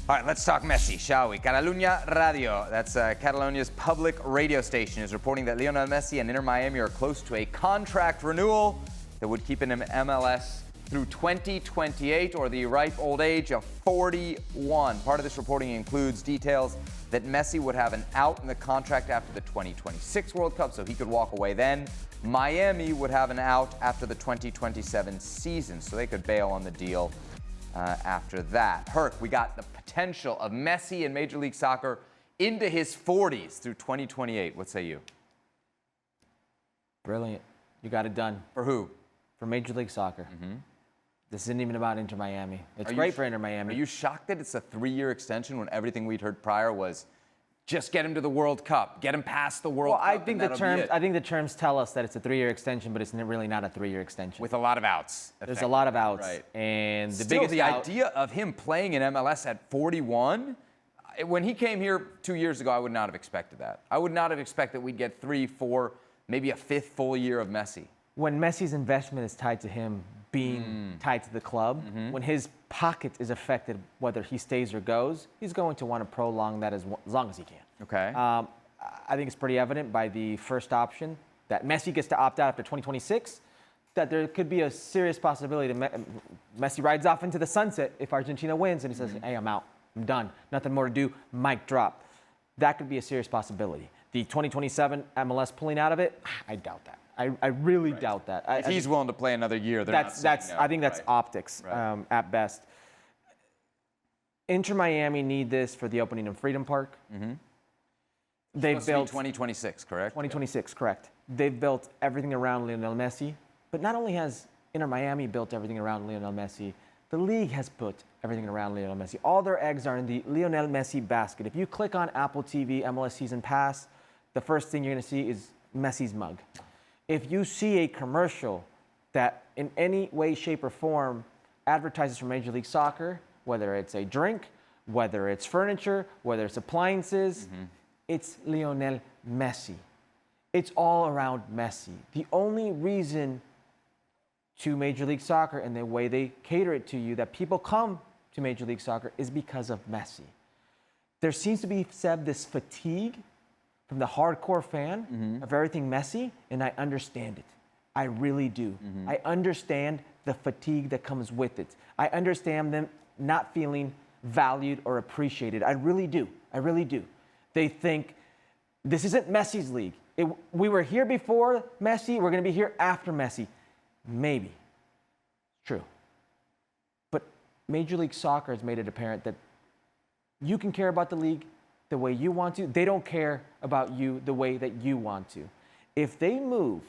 All right, let's talk Messi, shall we? Catalunya Radio, that's Catalonia's public radio station, is reporting that Lionel Messi and Inter Miami are close to a contract renewal that would keep him in MLS through 2028, or the ripe old age of 41. Part of this reporting includes details that Messi would have an out in the contract after the 2026 World Cup, so he could walk away then. Miami would have an out after the 2027 season, so they could bail on the deal after that. Herc, we got the potential of Messi in Major League Soccer into his 40s through 2028. What say you? Brilliant. You got it done. For who? For Major League Soccer. Mm-hmm. This isn't even about Inter Miami. It's great for Inter Miami. Are you shocked that it's a 3-year extension when everything we'd heard prior was just get him to the World Cup, get him past the World Cup? I think the terms tell us that it's a 3-year extension, but it's really not a 3-year extension. With a lot of outs. There's a lot of outs. Right. And the idea of him playing in MLS at 41, when he came here 2 years ago, I would not have expected that. I would not have expected we'd get 3, 4, maybe a 5th full year of Messi. When Messi's investment is tied to him being tied to the club, when his pocket is affected, whether he stays or goes, he's going to want to prolong that as long as he can. Okay. I think it's pretty evident by the first option that Messi gets to opt out after 2026, that there could be a serious possibility that Messi rides off into the sunset if Argentina wins and he says, hey, I'm out. I'm done. Nothing more to do. Mic drop. That could be a serious possibility. The 2027 MLS pulling out of it, I doubt that. I really doubt that. If he's willing to play another year, I think that's optics at best. Inter Miami need this for the opening of Freedom Park. Mm-hmm. They've built 2026, correct? 2026, correct. They've built everything around Lionel Messi, but not only has Inter Miami built everything around Lionel Messi, the league has put everything around Lionel Messi. All their eggs are in the Lionel Messi basket. If you click on Apple TV MLS Season Pass, the first thing you're going to see is Messi's mug. If you see a commercial that in any way, shape, or form advertises for Major League Soccer, whether it's a drink, whether it's furniture, whether it's appliances, it's Lionel Messi. It's all around Messi. The only reason to Major League Soccer and the way they cater it to you, that people come to Major League Soccer, is because of Messi. There seems to be, Seb, this fatigue from the hardcore fan of everything Messi, and I understand it. I really do. I understand the fatigue that comes with it. I understand them not feeling valued or appreciated. I really do. I really do. They think this isn't Messi's league. We were here before Messi. We're going to be here after Messi. Maybe. True. But Major League Soccer has made it apparent that you can care about the league the way you want to. They don't care about you the way that you want to. If they move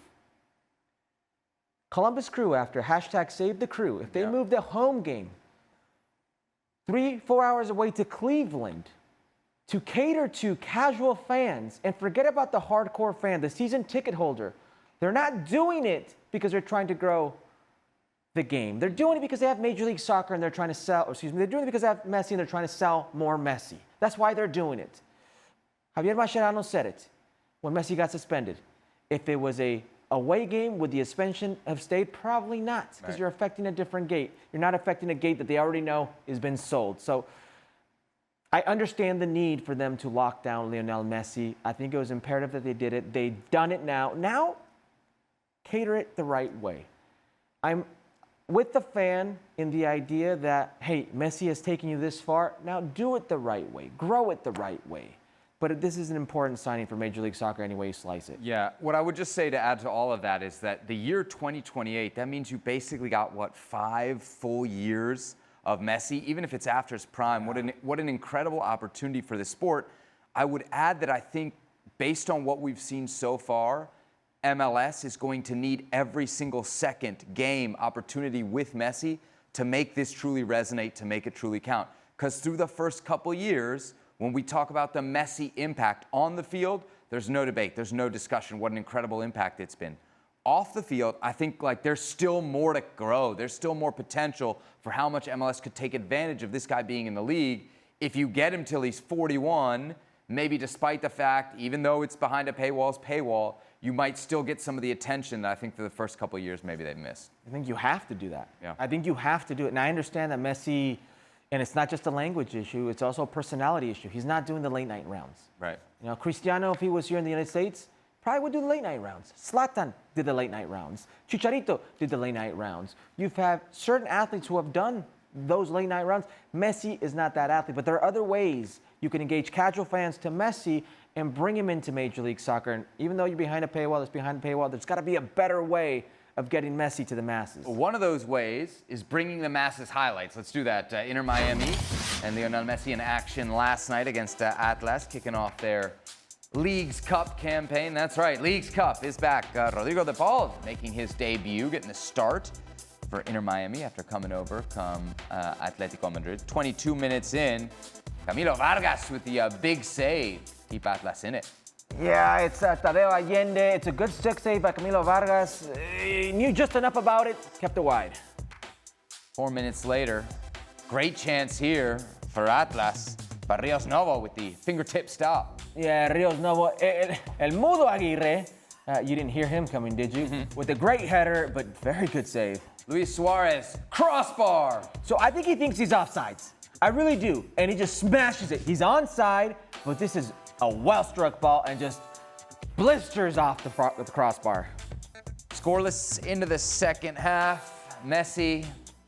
Columbus Crew after #SaveTheCrew, if they move the home game 3-4 hours away to Cleveland to cater to casual fans and forget about the hardcore fan, the season ticket holder, they're not doing it because they're trying to grow the game. They're doing it because they have Major League Soccer and they're trying to sell, they're doing it because they have Messi and they're trying to sell more Messi. That's why they're doing it. Javier Mascherano said it when Messi got suspended. If it was a away game, would the suspension have stayed? Probably not, because you're affecting a different gate. You're not affecting a gate that they already know has been sold. So I understand the need for them to lock down Lionel Messi. I think it was imperative that they did it. They've done it now. Now, cater it the right way. I'm with the fan in the idea that, hey, Messi has taken you this far. Now do it the right way. Grow it the right way. But this is an important signing for Major League Soccer any way you slice it. Yeah, what I would just say to add to all of that is that the year 2028, that means you basically got, 5 full years of Messi, even if it's after his prime. What an incredible opportunity for the sport. I would add that I think, based on what we've seen so far, MLS is going to need every single second game opportunity with Messi to make this truly resonate, to make it truly count. Because through the first couple years, when we talk about the Messi impact on the field, there's no debate, there's no discussion what an incredible impact it's been. Off the field, I think there's still more to grow. There's still more potential for how much MLS could take advantage of this guy being in the league. If you get him till he's 41, maybe despite the fact, even though it's behind a paywall, you might still get some of the attention that I think for the first couple of years maybe they've missed. I think you have to do that. Yeah. I think you have to do it. And I understand that Messi And it's not just a language issue, it's also a personality issue. He's not doing the late night rounds. Right. You know, Cristiano, if he was here in the United States, probably would do the late night rounds. Zlatan did the late night rounds. Chicharito did the late night rounds. You've had certain athletes who have done those late night rounds. Messi is not that athlete, but there are other ways you can engage casual fans to Messi and bring him into Major League Soccer. And even though you're behind a paywall, it's behind a paywall, there's got to be a better way of getting Messi to the masses. One of those ways is bringing the masses highlights. Let's do that. Inter Miami and Lionel Messi in action last night against Atlas, kicking off their Leagues Cup campaign. That's right, Leagues Cup is back. Rodrigo de Paul making his debut, getting the start for Inter Miami after coming over from Atletico Madrid. 22 minutes in, Camilo Vargas with the big save. Keep Atlas in it. Yeah, it's Tadeo Allende. It's a good stick save by Camilo Vargas. He knew just enough about it, kept it wide. 4 minutes later, great chance here for Atlas. Barrios Novo with the fingertip stop. Yeah, Rios Novo. El Mudo Aguirre. You didn't hear him coming, did you? With a great header, but very good save. Luis Suarez, crossbar. So I think he thinks he's offsides. I really do. And he just smashes it. He's onside, but this is a well-struck ball and just blisters off the crossbar. Scoreless into the second half. Messi,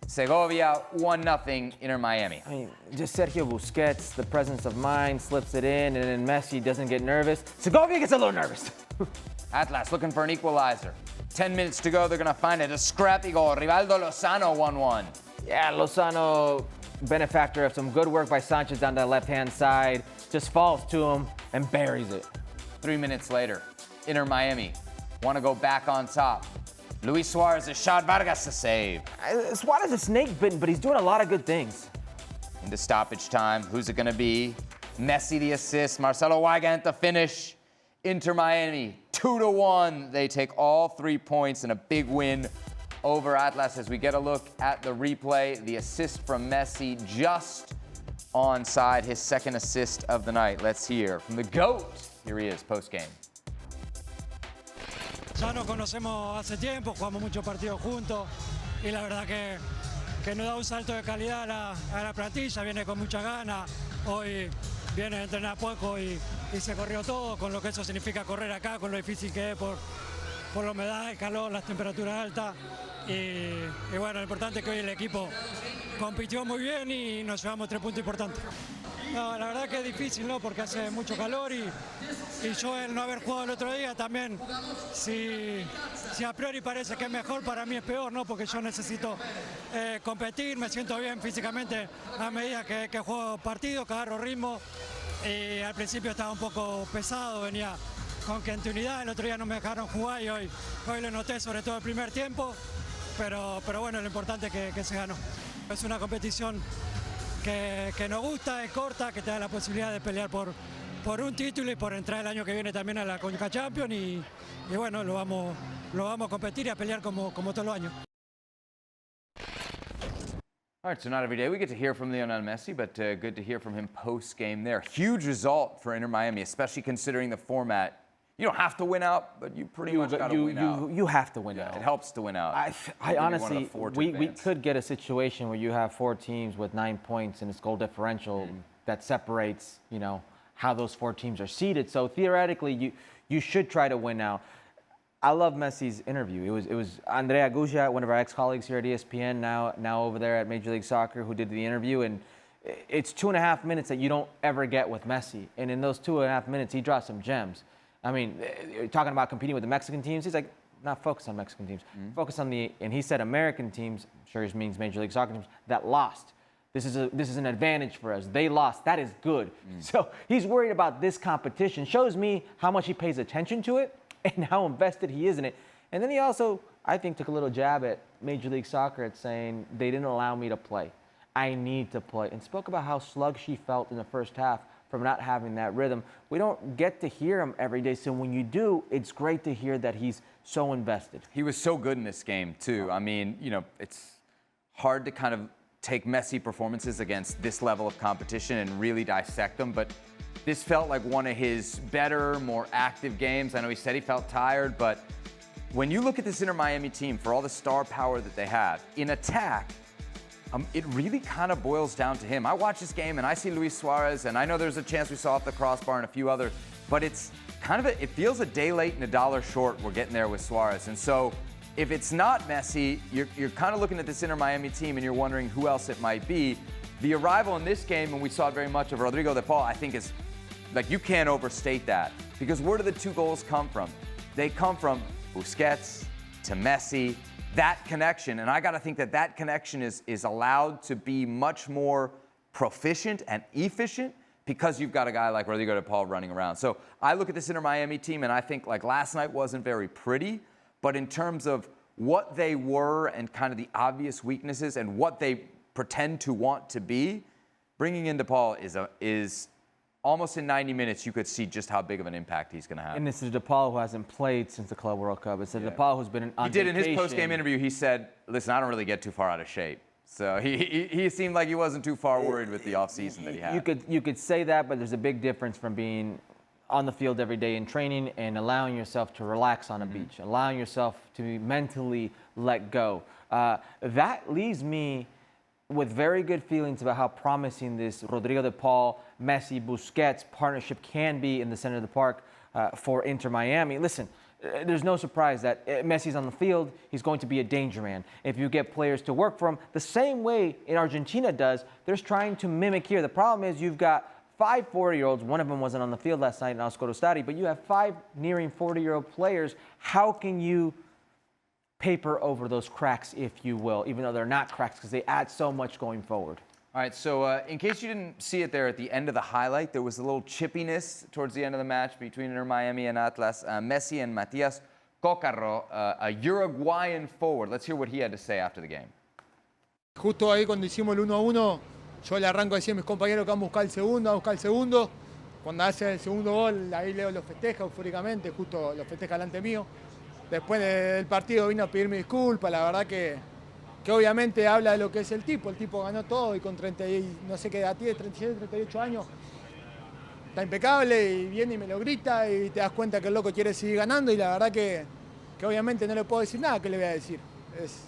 Segovia, 1-0 Inter Miami. I mean, just Sergio Busquets, the presence of mind, slips it in, and then Messi doesn't get nervous. Segovia gets a little nervous. Atlas looking for an equalizer. 10 minutes to go, they're gonna find it. A scrappy goal. Rivaldo Lozano, 1-1. Yeah, Lozano, benefactor of some good work by Sanchez down the left-hand side, just falls to him and buries it. 3 minutes later, Inter Miami want to go back on top. Luis Suarez, a shot, Vargas, a save. Suarez is snake bitten, but he's doing a lot of good things. Into stoppage time, who's it gonna be? Messi the assist, Marcelo Weigand the finish. Inter Miami, 2-1. They take all 3 points in a big win over Atlas. As we get a look at the replay, the assist from Messi just onside, his second assist of the night. Let's hear from the GOAT. Here he is, post-game. Ya nos conocemos hace tiempo, jugamos muchos partidos juntos y la verdad que nos da un salto de calidad a la plantilla, viene con mucha ganas, hoy viene a entrenar poco y se corrió todo, con lo que eso significa correr acá, con lo difícil que es por la humedad, el calor, las temperaturas altas y bueno, lo importante es que hoy el equipo compitió muy bien y nos llevamos 3 puntos importantes. No, la verdad que es difícil, ¿no? Porque hace mucho calor y yo el no haber jugado el otro día también, si a priori parece que es mejor, para mí es peor, ¿no? Porque yo necesito competir, me siento bien físicamente a medida que juego partido, que agarro ritmo. Y al principio estaba un poco pesado, venía con continuidad, el otro día no me dejaron jugar y hoy lo noté, sobre todo el primer tiempo, pero bueno, lo importante es que se ganó. Es una competición que nos gusta, es corta, que te da la posibilidad de pelear por un título y por entrar el año que viene también a la Conca Champions y bueno, lo vamos a competir y a pelear como todos los años. All right, so not every day we get to hear from Lionel Messi, but good to hear from him post-game there. Huge result for Inter Miami, especially considering the format. You don't have to win out, but you pretty much got to win out. You have to win out. It helps to win out. I honestly, we could get a situation where you have 4 teams with 9 points and it's goal differential that separates, you know, how those 4 teams are seeded. So theoretically, you should try to win out. I love Messi's interview. It was Andrea Guggia, one of our ex-colleagues here at ESPN, now over there at Major League Soccer, who did the interview. And it's 2.5 minutes that you don't ever get with Messi. And in those 2.5 minutes, he drops some gems. I mean, talking about competing with the Mexican teams, he's like, not focus on Mexican teams. Focus on and he said American teams, I'm sure he means Major League Soccer teams, that lost. This is an advantage for us. They lost. That is good. So he's worried about this competition. Shows me how much he pays attention to it and how invested he is in it. And then he also, I think, took a little jab at Major League Soccer at saying, they didn't allow me to play. I need to play. And spoke about how sluggish he felt in the first half from not having that rhythm. We don't get to hear him every day, so when you do, it's great to hear that he's so invested. He was so good in this game, too. I mean, you know, it's hard to kind of take Messi performances against this level of competition and really dissect them, but this felt like one of his better, more active games. I know he said he felt tired, but when you look at this Inter Miami team, for all the star power that they have, in attack, it really kind of boils down to him. I watch this game and I see Luis Suarez, and I know there's a chance we saw off the crossbar and a few other, but it's kind of it feels a day late and a dollar short. We're getting there with Suarez, and so if it's not Messi, you're kind of looking at this Inter Miami team and you're wondering who else it might be. The arrival in this game, and we saw it very much of Rodrigo de Paul, I think is like you can't overstate that, because where do the 2 goals come from? They come from Busquets to Messi. That connection, and I got to think that connection is allowed to be much more proficient and efficient because you've got a guy like Rodrigo de Paul running around. So I look at this Inter Miami team, and I think like last night wasn't very pretty, but in terms of what they were and kind of the obvious weaknesses and what they pretend to want to be, bringing in de Paul is almost in 90 minutes, you could see just how big of an impact he's going to have. And it's a DePaul who hasn't played since the Club World Cup. It's a DePaul who's been on vacation. He did in his post-game interview, he said, listen, I don't really get too far out of shape. So he seemed like he wasn't too far worried with the offseason that he had. You could say that, but there's a big difference from being on the field every day in training and allowing yourself to relax on a beach, allowing yourself to mentally let go. That leaves me with very good feelings about how promising this Rodrigo de Paul, Messi, Busquets partnership can be in the center of the park for Inter Miami. Listen, there's no surprise that Messi's on the field, he's going to be a danger man. If you get players to work for him, the same way in Argentina does, they're trying to mimic here. The problem is you've got 5 40-year-olds, one of them wasn't on the field last night in Oscar Stadi, but you have 5 nearing 40-year-old players. How can you paper over those cracks, if you will, even though they're not cracks because they add so much going forward? All right, so in case you didn't see it there at the end of the highlight, there was a little chippiness towards the end of the match between Inter Miami and Atlas. Messi and Messi Cóccaro, a Uruguayan forward. Let's hear what he had to say after the game. Justo ahí cuando hicimos el 1-1, yo le arranco a decir a mis compañeros que van a buscar el segundo, Cuando hace el segundo gol, ahí Leo lo festeja eufóricamente, justo lo festeja delante mío. Después del partido vino a pedirme disculpas, la verdad que obviamente habla de lo que es el tipo ganó todo y con 30, no sé qué edad tiene, 37, 38 años, está impecable y viene y me lo grita y te das cuenta que el loco quiere seguir ganando y la verdad que obviamente no le puedo decir nada, ¿qué le voy a decir? Es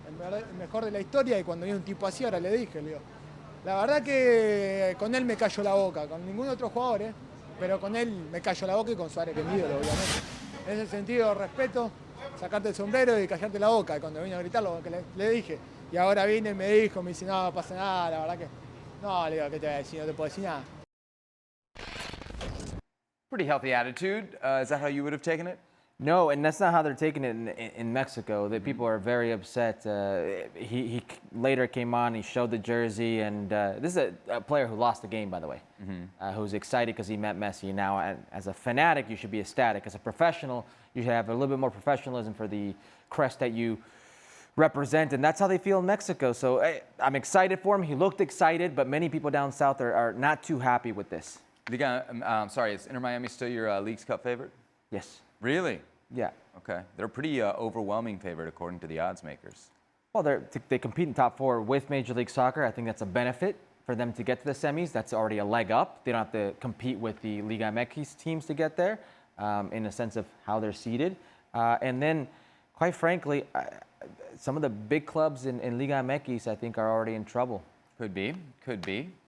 el mejor de la historia y cuando viene un tipo así ahora le dije, le digo, la verdad que con él me cayó la boca, con ningún otro jugador, pero con él me cayó la boca y con Suárez que es mi ídolo, obviamente. En ese sentido, respeto, sacarte el sombrero y callarte la boca. Y cuando vine a gritar, lo que le dije. Y ahora vine y me dijo, me dice, no pasa nada, la verdad que... No, le digo, ¿qué te voy a decir? No te puedo decir nada. Pretty healthy attitude. Is that how you would have taken it? No, and that's not how they're taking it in Mexico. The people are very upset. He later came on, he showed the jersey, and this is a player who lost the game, by the way, who's excited because he met Messi. Now, as a fanatic, you should be ecstatic. As a professional, you should have a little bit more professionalism for the crest that you represent, and that's how they feel in Mexico. So I'm excited for him. He looked excited, but many people down south are not too happy with this. I'm sorry, is Inter Miami still your League's Cup favorite? Yes. Really? Yeah. Okay. They're a pretty overwhelming favorite according to the odds makers. Well, they compete in top 4 with Major League Soccer. I think that's a benefit for them to get to the semis. That's already a leg up. They don't have to compete with the Liga MX teams to get there in a sense of how they're seeded. And then, quite frankly, some of the big clubs in Liga MX, I think, are already in trouble. Could be.